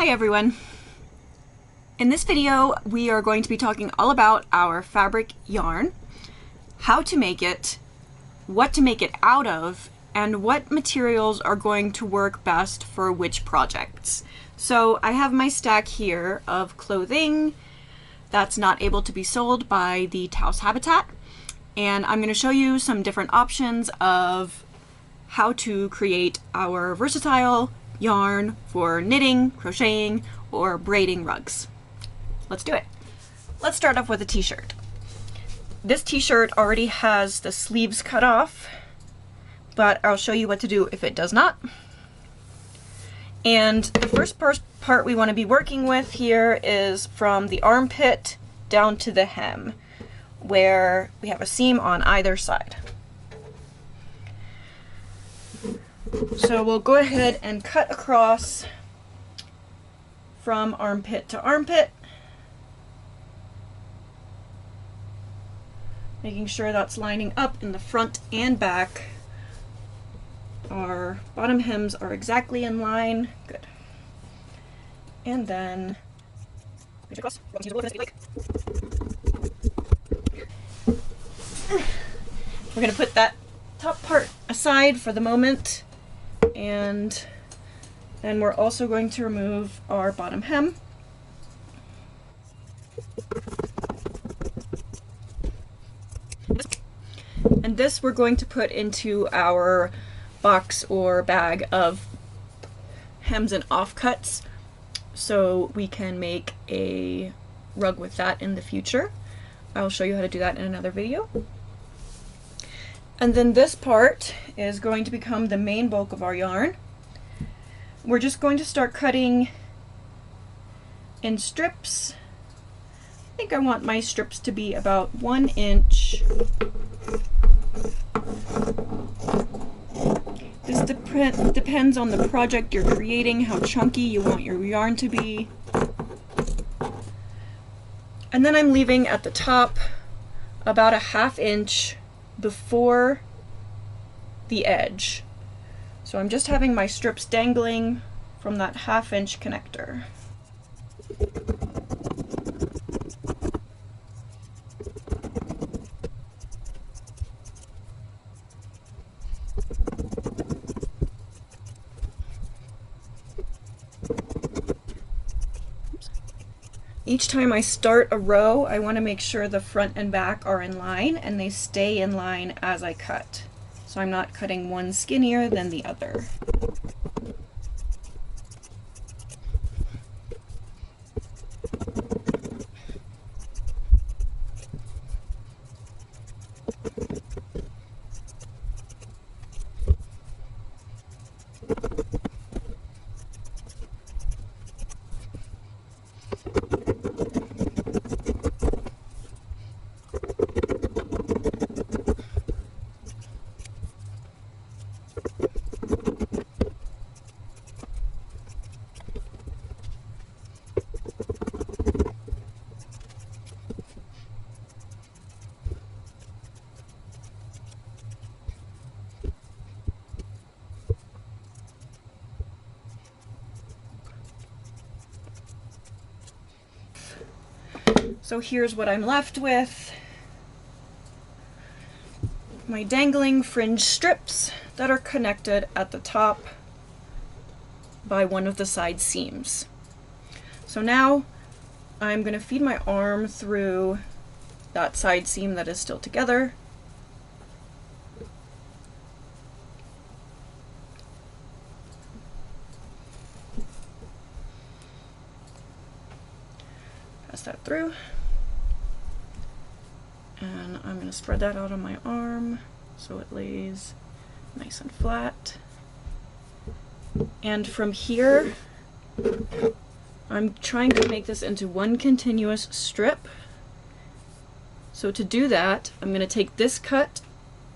Hi everyone! In this video we are going to be talking all about our fabric yarn, how to make it, what to make it out of, and what materials are going to work best for which projects. So I have my stack here of clothing that's not able to be sold by the Taos Habitat, and I'm going to show you some different options of how to create our versatile yarn for knitting, crocheting, or braiding rugs. Let's do it. Let's start off with a t-shirt. This t-shirt already has the sleeves cut off, but I'll show you what to do if it does not. And the first part we want to be working with here is from the armpit down to the hem, where we have a seam on either side. So we'll go ahead and cut across from armpit to armpit, making sure that's lining up in the front and back. Our bottom hems are exactly in line. Good. And then we're going to put that top part aside for the moment, and then we're also going to remove our bottom hem. And this we're going to put into our box or bag of hems and offcuts, so we can make a rug with that in the future. I'll show you how to do that in another video. And then this part is going to become the main bulk of our yarn. We're just going to start cutting in strips. I think I want my strips to be about 1 inch. This depends on the project you're creating, how chunky you want your yarn to be. And then I'm leaving at the top about a 1/2 inch before the edge. So I'm just having my strips dangling from that 1/2 inch connector. Each time I start a row, I want to make sure the front and back are in line and they stay in line as I cut. So I'm not cutting one skinnier than the other. So here's what I'm left with. My dangling fringe strips that are connected at the top by one of the side seams. So now I'm going to feed my arm through that side seam that is still together. Pass that through. And I'm going to spread that out on my arm so it lays nice and flat. And from here, I'm trying to make this into one continuous strip. So to do that, I'm going to take this cut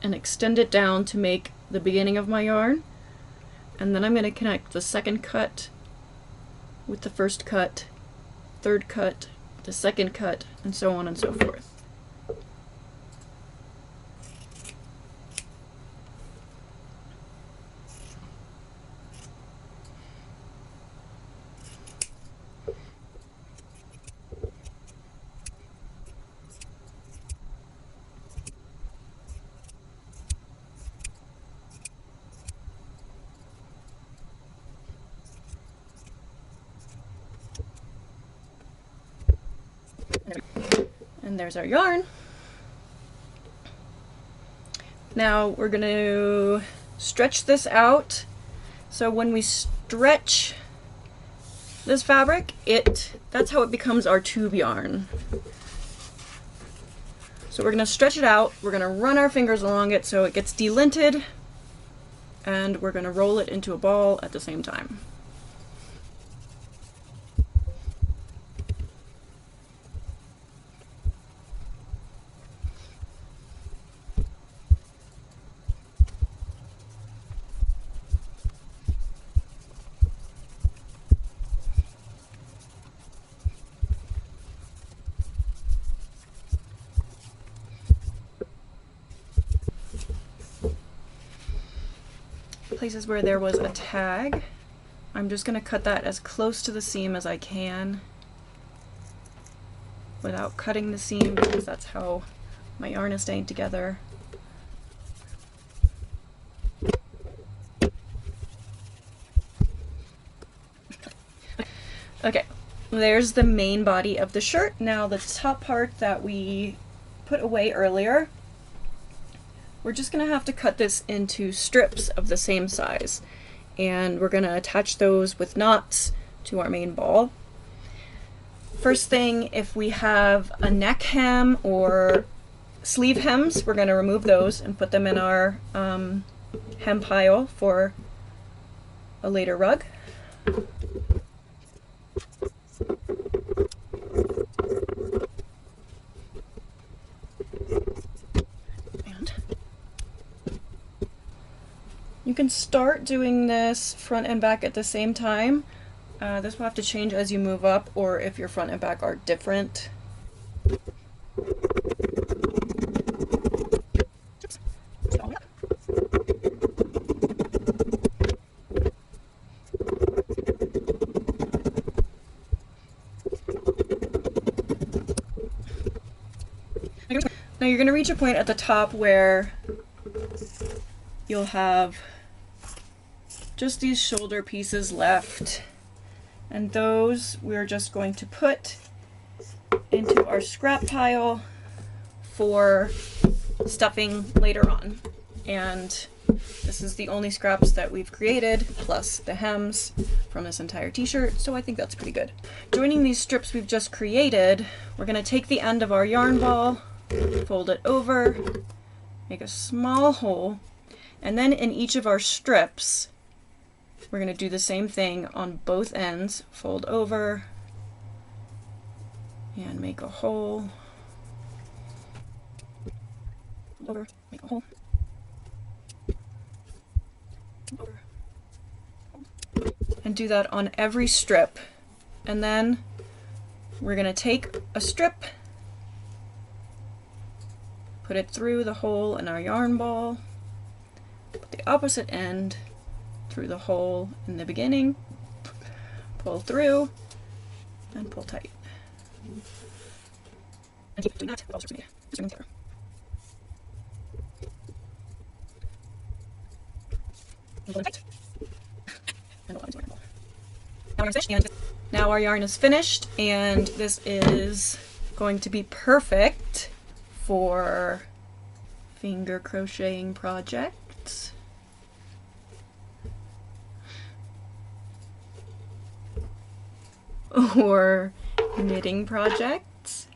and extend it down to make the beginning of my yarn. And then I'm going to connect the second cut with the first cut, third cut, the second cut, and so on and so forth. And there's our yarn. Now we're going to stretch this out. So when we stretch this fabric, that's how it becomes our tube yarn. So we're going to stretch it out, we're going to run our fingers along it so it gets delinted, and we're going to roll it into a ball at the same time. Places where there was a tag, I'm just going to cut that as close to the seam as I can without cutting the seam, because that's how my yarn is staying together. Okay, there's the main body of the shirt. Now the top part that we put away earlier, we're just going to have to cut this into strips of the same size, and we're going to attach those with knots to our main ball. First thing, if we have a neck hem or sleeve hems, we're going to remove those and put them in our hem pile for a later rug. You can start doing this front and back at the same time. This will have to change as you move up, or if your front and back are different. Now you're going to reach a point at the top where you'll have just these shoulder pieces left, and those we're just going to put into our scrap pile for stuffing later on. And this is the only scraps that we've created, plus the hems from this entire t-shirt, so I think that's pretty good. Joining these strips we've just created, we're going to take the end of our yarn ball, fold it over, make a small hole, and then in each of our strips we're going to do the same thing on both ends. Fold over and make a hole. Fold over, make a hole. Fold over. And do that on every strip. And then we're going to take a strip, put it through the hole in our yarn ball, put the opposite end through the hole in the beginning, pull through, and pull tight. And keep doing that. Now our yarn is finished, and this is going to be perfect for finger crocheting projects. Or knitting projects.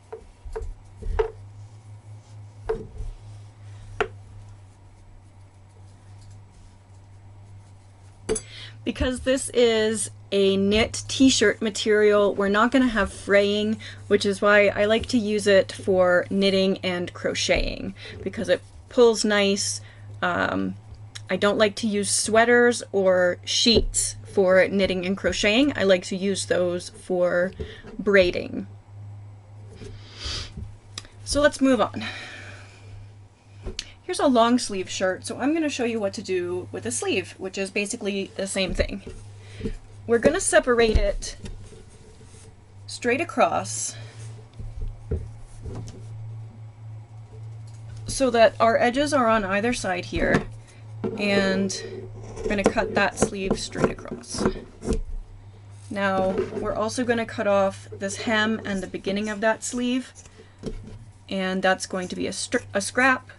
Because this is a knit t-shirt material, we're not going to have fraying, which is why I like to use it for knitting and crocheting, because it pulls nice. I don't like to use sweaters or sheets for knitting and crocheting. I like to use those for braiding. So let's move on. Here's a long sleeve shirt, so I'm going to show you what to do with a sleeve, which is basically the same thing. We're going to separate it straight across so that our edges are on either side here, and we're going to cut that sleeve straight across. Now we're also going to cut off this hem and the beginning of that sleeve, and that's going to be a scrap.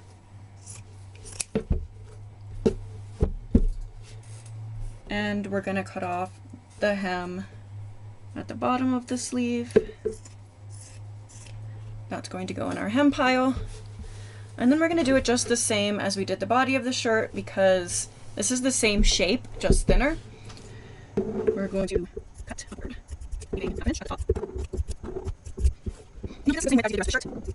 And we're going to cut off the hem at the bottom of the sleeve. That's going to go in our hem pile. And then we're going to do it just the same as we did the body of the shirt, because this is the same shape, just thinner. We're going to cut upward, leaving half an inch at the top. This is the same way as we did the rest of the shirt.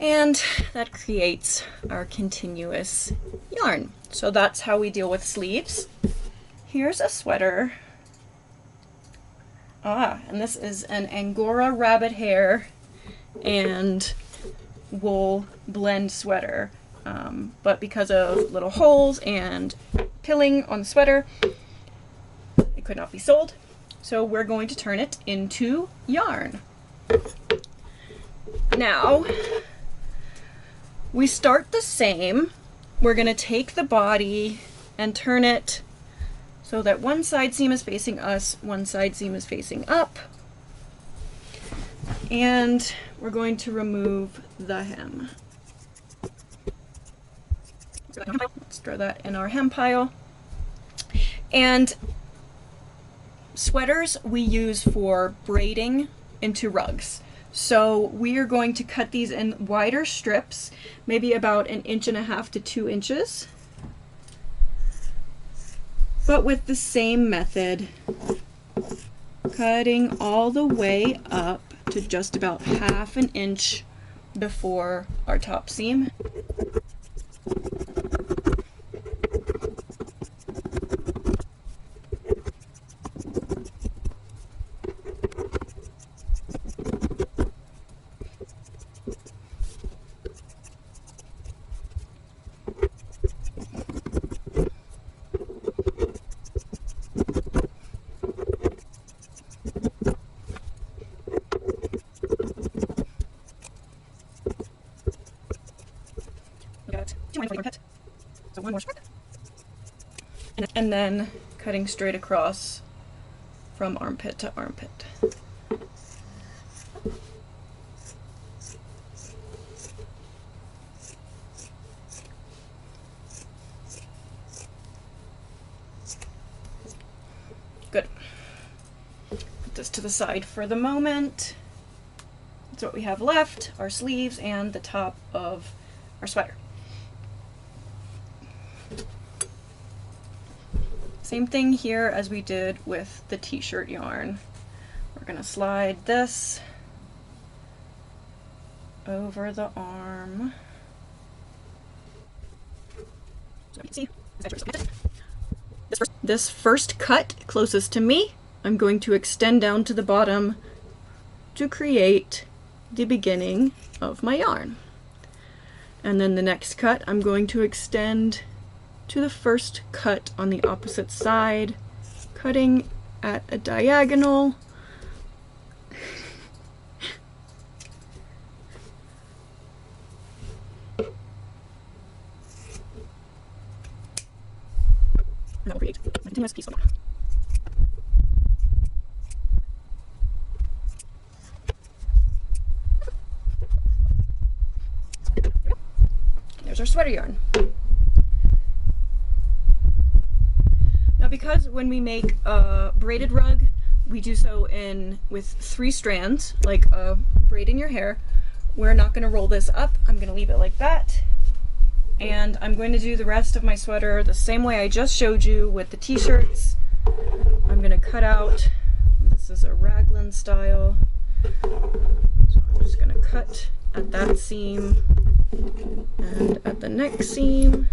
And that creates our continuous yarn. So that's how we deal with sleeves. Here's a sweater. And this is an Angora rabbit hair and wool blend sweater. But because of little holes and pilling on the sweater, it could not be sold. So we're going to turn it into yarn. Now, we start the same. We're going to take the body and turn it so that one side seam is facing us, one side seam is facing up. And we're going to remove the hem. Let's throw that in our hem pile. And sweaters we use for braiding into rugs. So we are going to cut these in wider strips, maybe about 1.5 inches to 2 inches. But with the same method, cutting all the way up to just about 1/2 inch before our top seam. So one more strip. And then cutting straight across from armpit to armpit. Good. Put this to the side for the moment. That's what we have left, our sleeves and the top of our sweater. Same thing here as we did with the t-shirt yarn. We're going to slide this over the arm. So you can see this first cut closest to me, I'm going to extend down to the bottom to create the beginning of my yarn. And then the next cut, I'm going to extend to the first cut on the opposite side, cutting at a diagonal. That will create a continuous piece of yarn. There's our sweater yarn. Now, because when we make a braided rug, we do so with 3 strands, like a braid in your hair, we're not going to roll this up. I'm going to leave it like that. And I'm going to do the rest of my sweater the same way I just showed you with the t-shirts. I'm going to cut out, this is a raglan style, so I'm just going to cut at that seam and at the next seam.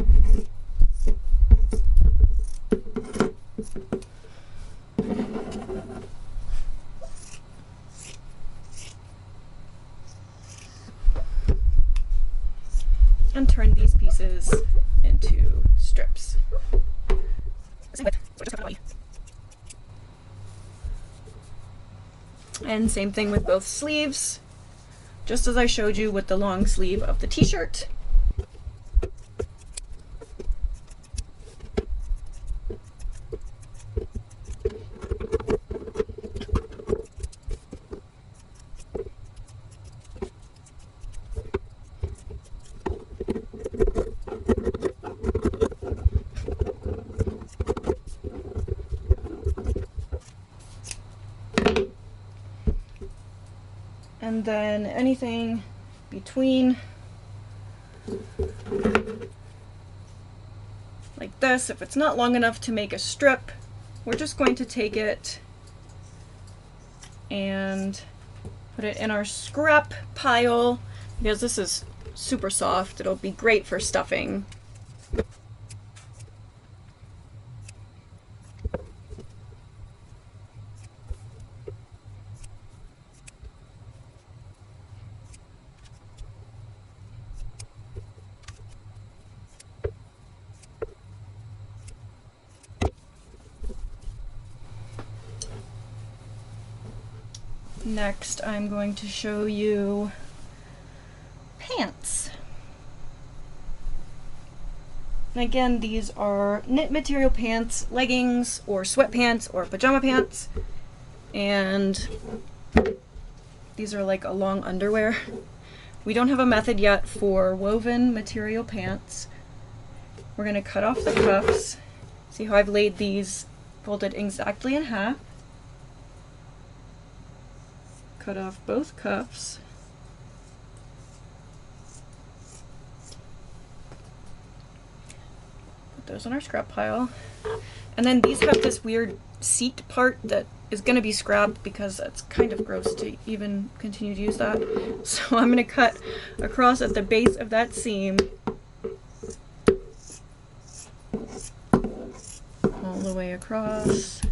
And turn these pieces into strips. And same thing with both sleeves, just as I showed you with the long sleeve of the t-shirt. And then anything between, like this, if it's not long enough to make a strip, we're just going to take it and put it in our scrap pile, because this is super soft. It'll be great for stuffing. Next, I'm going to show you pants. And again, these are knit material pants, leggings, or sweatpants, or pajama pants. And these are like a long underwear. We don't have a method yet for woven material pants. We're going to cut off the cuffs. See how I've laid these folded exactly in half. Cut off both cuffs. Put those on our scrap pile. And then these have this weird seat part that is going to be scrapped because it's kind of gross to even continue to use that. So I'm going to cut across at the base of that seam all the way across.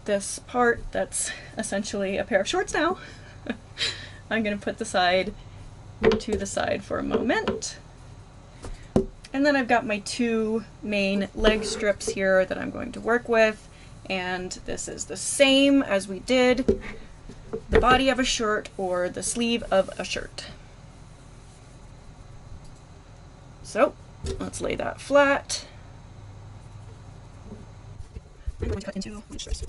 This part that's essentially a pair of shorts now. I'm going to put the side to the side for a moment. And then I've got my two main leg strips here that I'm going to work with. And this is the same as we did the body of a shirt or the sleeve of a shirt. So let's lay that flat. I'm going to cut into one strips.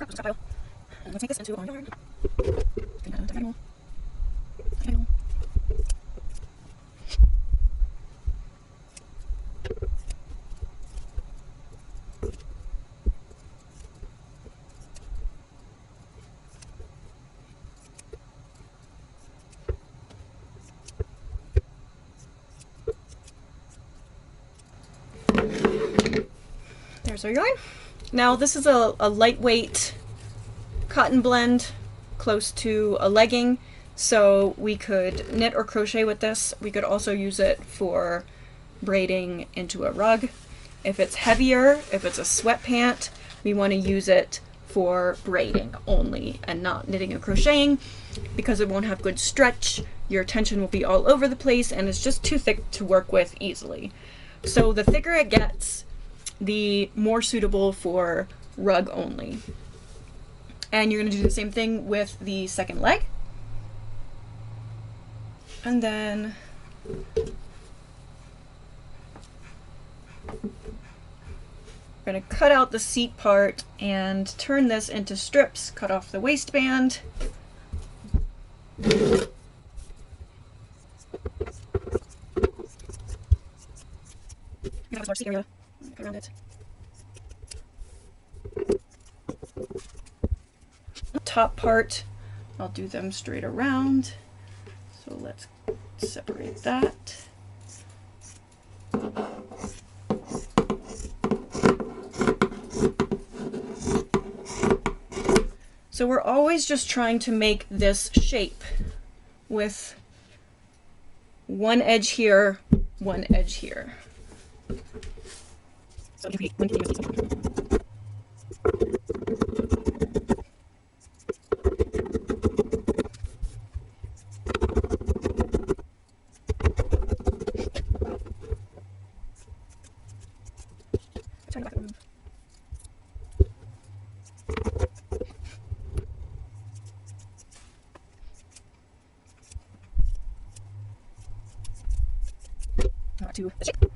Let's grab and let's make this into our yarn. There's our yarn. Now this is a lightweight cotton blend, close to a legging, so we could knit or crochet with this. We could also use it for braiding into a rug. If it's heavier, if it's a sweat pant, we want to use it for braiding only and not knitting or crocheting, because it won't have good stretch. Your tension will be all over the place and it's just too thick to work with easily. So the thicker it gets, the more suitable for rug only. And you're going to do the same thing with the second leg. And then we're going to cut out the seat part and turn this into strips, cut off the waistband. Have a large seat area around it. Top part, I'll do them straight around. So let's separate that. So we're always just trying to make this shape with one edge here, one edge here. So to the shape.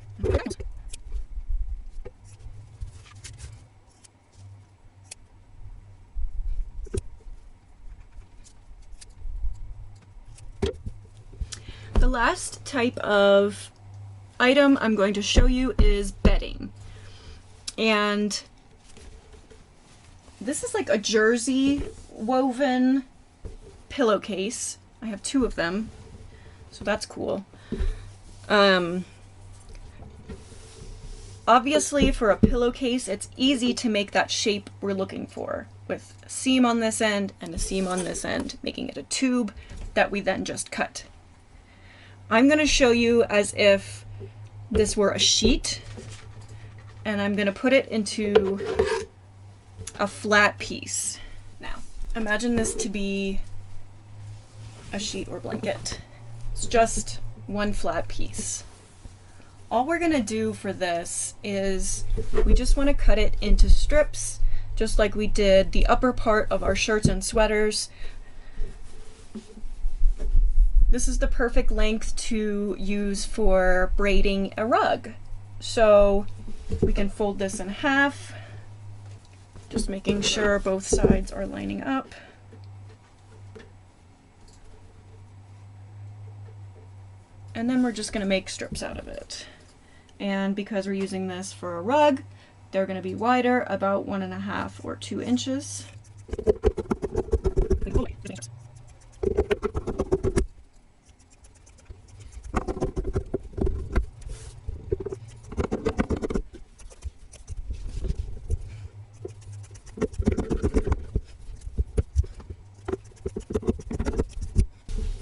The last type of item I'm going to show you is bedding. And this is like a jersey woven pillowcase. I have 2 of them, so that's cool. Obviously for a pillowcase, it's easy to make that shape we're looking for, with a seam on this end and a seam on this end, making it a tube that we then just cut. I'm going to show you as if this were a sheet, and I'm going to put it into a flat piece. Now, imagine this to be a sheet or blanket. It's just one flat piece. All we're going to do for this is we just want to cut it into strips, just like we did the upper part of our shirts and sweaters. This is the perfect length to use for braiding a rug. So we can fold this in half, just making sure both sides are lining up. And then we're just going to make strips out of it. And because we're using this for a rug, they're going to be wider, about 1.5 or 2 inches.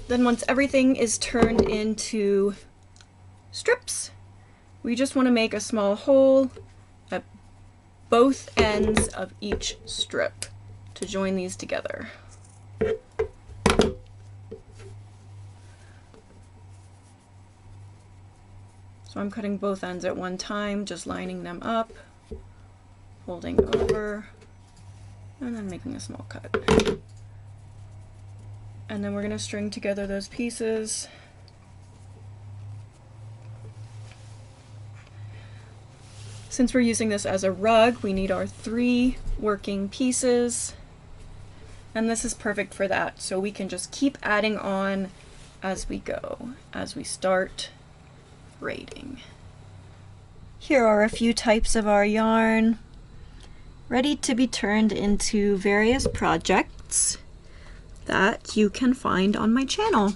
Then once everything is turned into strips, we just want to make a small hole at both ends of each strip to join these together. So I'm cutting both ends at one time, just lining them up, folding over, and then making a small cut. And then we're going to string together those pieces. Since we're using this as a rug, we need our 3 working pieces. And this is perfect for that. So we can just keep adding on as we go, as we start braiding. Here are a few types of our yarn, ready to be turned into various projects that you can find on my channel.